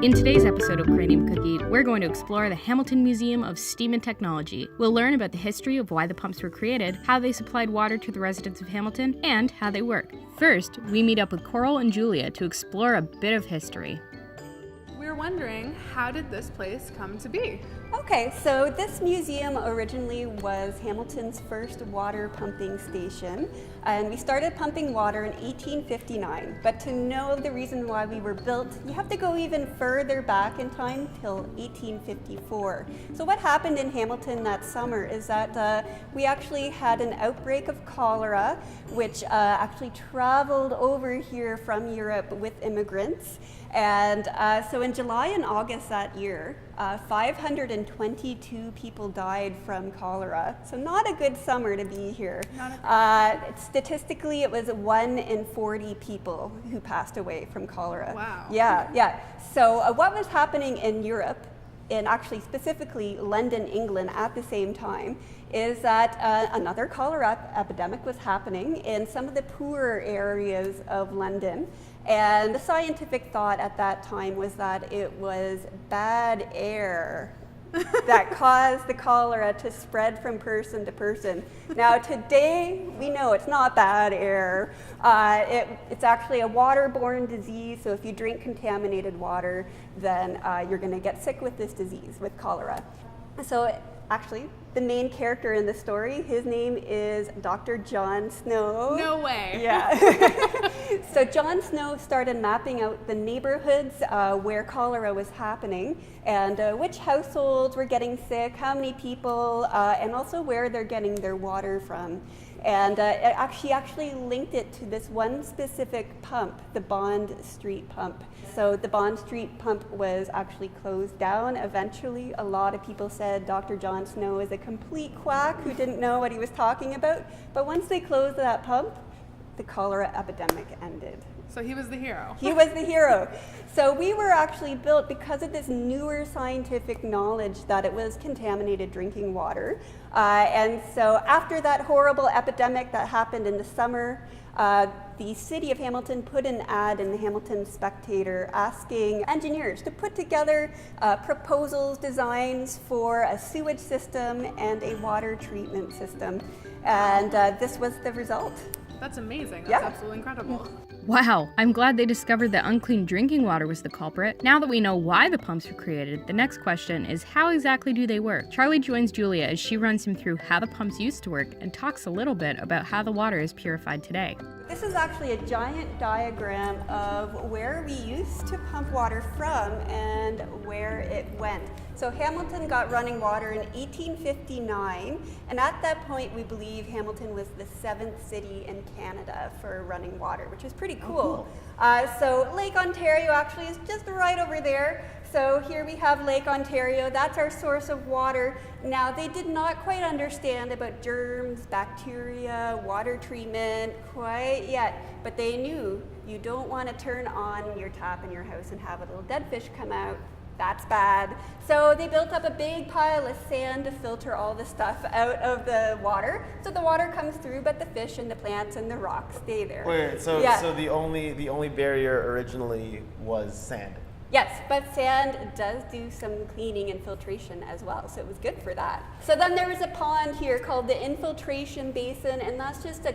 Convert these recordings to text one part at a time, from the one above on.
In today's episode of Cranium Cookie, we're going to explore the Hamilton Museum of Steam and Technology. We'll learn about the history of why the pumps were created, how they supplied water to the residents of Hamilton, and how they work. First, we meet up with Coral and Julia to explore a bit of history. We're wondering, how did this place come to be? Okay, so this museum originally was Hamilton's first water pumping station, and we started pumping water in 1859. But to know the reason why we were built, you have to go even further back in time till 1854. So what happened in Hamilton that summer is that we actually had an outbreak of cholera, which actually traveled over here from Europe with immigrants. And so in July and August that year, 522 people died from cholera. So not a good summer to be here. Statistically, it was 1 in 40 people who passed away from cholera. Wow. Yeah. So what was happening in Europe, and actually specifically London, England at the same time, is that another cholera epidemic was happening in some of the poorer areas of London. And the scientific thought at that time was that it was bad air that caused the cholera to spread from person to person. Now today, we know it's not bad air. It's actually a waterborne disease, so if you drink contaminated water, then you're going to get sick with this disease, with cholera. So actually, the main character in the story, his name is Dr. John Snow. No way. Yeah. So John Snow started mapping out the neighborhoods where cholera was happening and which households were getting sick, how many people, and also where they're getting their water from. And he actually linked it to this one specific pump, the Bond Street pump. So the Bond Street pump was actually closed down eventually. A lot of people said Dr. John Snow is a complete quack who didn't know what he was talking about. But once they closed that pump, the cholera epidemic ended. So he was the hero. He was the hero. So we were actually built because of this newer scientific knowledge that it was contaminated drinking water. And so after that horrible epidemic that happened in the summer, the city of Hamilton put an ad in the Hamilton Spectator asking engineers to put together proposals, designs for a sewage system and a water treatment system. And this was the result. That's amazing. That's absolutely incredible. Wow, I'm glad they discovered that unclean drinking water was the culprit. Now that we know why the pumps were created, the next question is how exactly do they work? Charlie joins Julia as she runs him through how the pumps used to work and talks a little bit about how the water is purified today. This is actually a giant diagram of where we used to pump water from and where it went. So Hamilton got running water in 1859, and at that point we believe Hamilton was the 7th city in Canada for running water, which is pretty cool. So Lake Ontario actually is just right over there. So here we have Lake Ontario, that's our source of water. Now they did not quite understand about germs, bacteria, water treatment quite yet, but they knew you don't want to turn on your tap in your house and have a little dead fish come out. That's bad. So they built up a big pile of sand to filter all the stuff out of the water. So the water comes through, but the fish and the plants and the rocks stay there. Wait, so the only barrier originally was sand. Yes, but sand does do some cleaning and filtration as well, so it was good for that. So then there was a pond here called the infiltration basin, and that's just a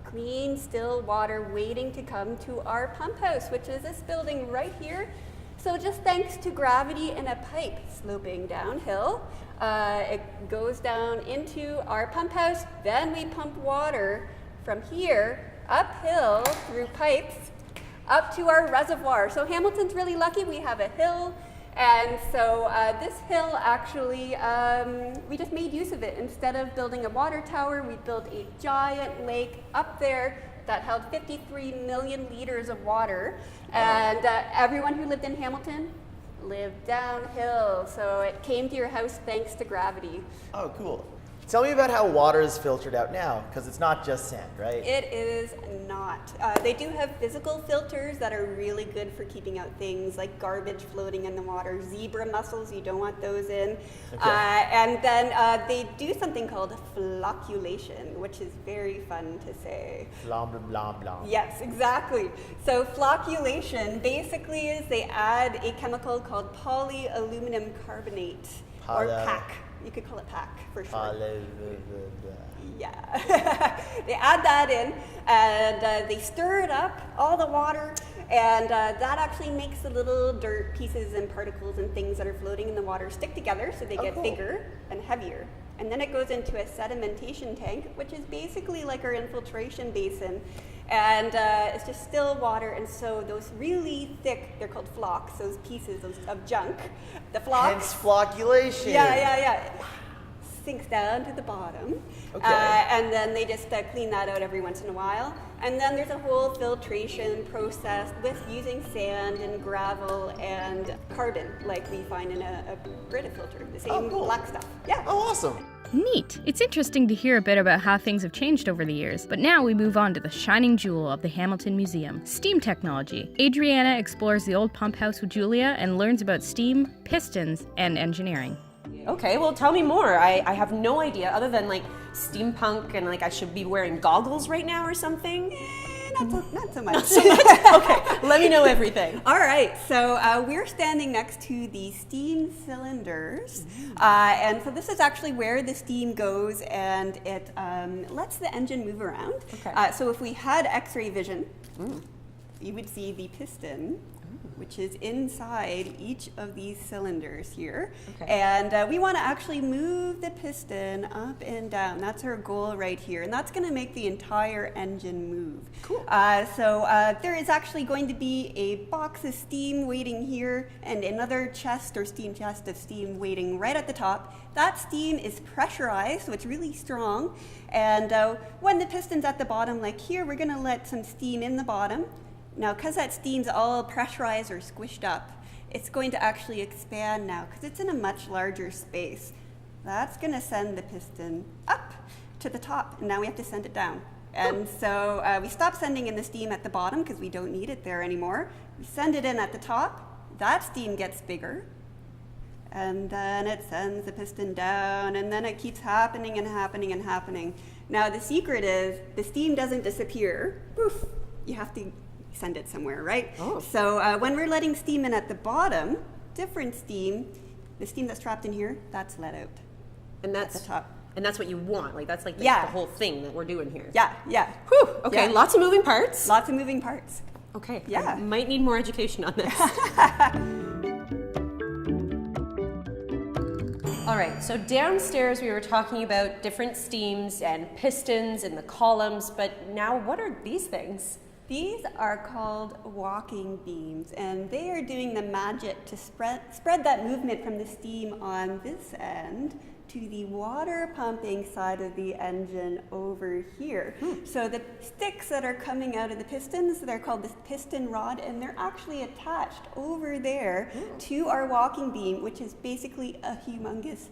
clean, still water waiting to come to our pump house, which is this building right here. So just thanks to gravity and a pipe sloping downhill, it goes down into our pump house. Then we pump water from here uphill through pipes up to our reservoir. So Hamilton's really lucky we have a hill, and so this hill actually, we just made use of it. Instead of building a water tower, we built a giant lake up there that held 53 million liters of water, and everyone who lived in Hamilton lived downhill, so it came to your house thanks to gravity. Oh, cool. Tell me about how water is filtered out now, because it's not just sand, right? It is not. They do have physical filters that are really good for keeping out things like garbage floating in the water, zebra mussels, you don't want those in. Okay. And then they do something called flocculation, which is very fun to say. Blah, blah, blah, blah. Yes, exactly. So flocculation basically is they add a chemical called polyaluminum carbonate, or PAC. You could call it PAC for short. Yeah. They add that in and they stir it up, all the water, and that actually makes the little dirt pieces and particles and things that are floating in the water stick together so they get bigger and heavier. And then it goes into a sedimentation tank, which is basically like our infiltration basin. And it's just still water, and so those really thick, they're called flocks, those pieces of junk, the flocks. Hence flocculation. Yeah. Sinks down to the bottom. Okay. And then they just clean that out every once in a while. And then there's a whole filtration process with using sand and gravel and carbon, like we find in a Brita filter, the same black stuff. Yeah. Oh, awesome. Neat. It's interesting to hear a bit about how things have changed over the years, but now we move on to the shining jewel of the Hamilton Museum, steam technology. Adrianna explores the old pump house with Julia and learns about steam, pistons, and engineering. Okay, well, tell me more. I have no idea other than like steampunk and like I should be wearing goggles right now or something. Not so much. Okay, let me know everything. All right, so we're standing next to the steam cylinders, and so this is actually where the steam goes, and it lets the engine move around. Okay. So if we had X-ray vision, you would see the piston, which is inside each of these cylinders here. Okay. And we want to actually move the piston up and down. That's our goal right here. And that's going to make the entire engine move. Cool. So there is actually going to be a box of steam waiting here and another chest or steam chest of steam waiting right at the top. That steam is pressurized, so it's really strong. And when the piston's at the bottom, like here, we're going to let some steam in the bottom. Now, because that steam's all pressurized or squished up, it's going to actually expand now because it's in a much larger space. That's going to send the piston up to the top, and now we have to send it down. And so we stop sending in the steam at the bottom because we don't need it there anymore. We send it in at the top. That steam gets bigger, and then it sends the piston down, and then it keeps happening and happening and happening. Now, the secret is the steam doesn't disappear. Poof, you have to send it somewhere, right? Oh. So when we're letting steam in at the bottom, different steam, the steam that's trapped in here, that's let out. And that's at the top. And that's what you want. Like that's like the whole thing that we're doing here. Yeah. Whew. Okay, Yeah. lots of moving parts. Lots of moving parts. Okay. Yeah. I might need more education on this. All right, so downstairs we were talking about different steams and pistons and the columns, but now what are these things? These are called walking beams, and they are doing the magic to spread that movement from the steam on this end to the water pumping side of the engine over here. So the sticks that are coming out of the pistons, they're called the piston rod, and they're actually attached over there to our walking beam, which is basically a humongous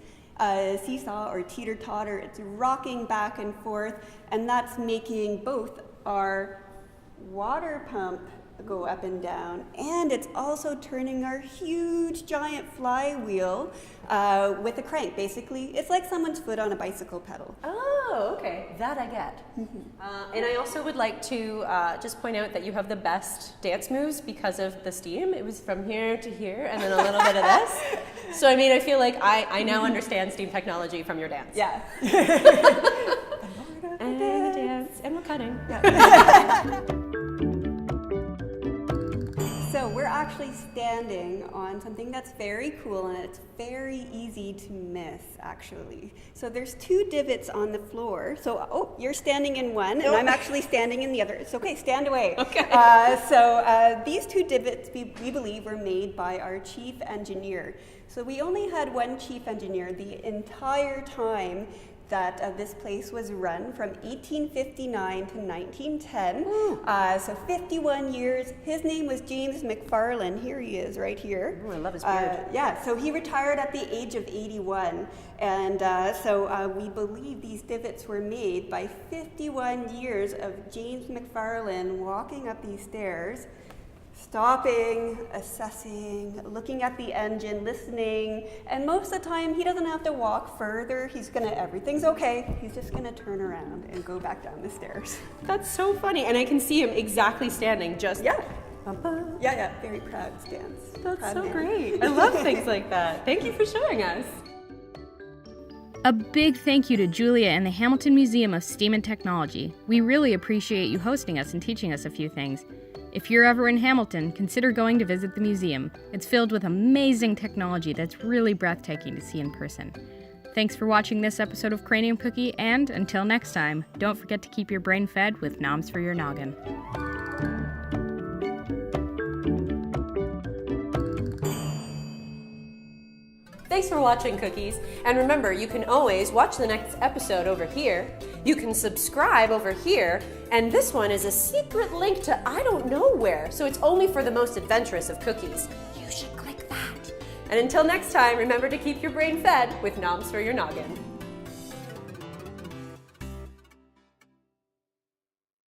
seesaw or teeter-totter. It's rocking back and forth, and that's making both our water pump go up and down, and it's also turning our huge giant flywheel with a crank. Basically, it's like someone's foot on a bicycle pedal. Oh, okay, that I get. And I also would like to just point out that you have the best dance moves because of the steam. It was from here to here and then a little bit of this. So I mean, I feel like I now understand steam technology from your dance. Yeah. And the dance, and we're cutting. So we're actually standing on something that's very cool, and it's very easy to miss, actually. So there's two divots on the floor. So, you're standing in one, and I'm actually standing in the other. It's okay, stand away. Okay. So these two divots, we believe, were made by our chief engineer. So we only had one chief engineer the entire time that this place was run from 1859 to 1910. So 51 years. His name was James McFarlane. Here he is, right here. Ooh, I love his beard. Yeah, so he retired at the age of 81. And so we believe these divots were made by 51 years of James McFarlane walking up these stairs, stopping, assessing, looking at the engine, listening, and most of the time he doesn't have to walk further. Everything's okay. He's just gonna turn around and go back down the stairs. That's so funny, and I can see him exactly standing just. Yeah. Yeah, very proud stance. That's Proud so man. great. I love things like that. Thank you for showing us. A big thank you to Julia and the Hamilton Museum of Steam and Technology. We really appreciate you hosting us and teaching us a few things. If you're ever in Hamilton, consider going to visit the museum. It's filled with amazing technology that's really breathtaking to see in person. Thanks for watching this episode of Cranium Cookie, and until next time, don't forget to keep your brain fed with noms for your noggin. Thanks for watching, Cookies. And remember, you can always watch the next episode over here. You can subscribe over here. And this one is a secret link to I don't know where. So it's only for the most adventurous of cookies. You should click that. And until next time, remember to keep your brain fed with noms for your noggin.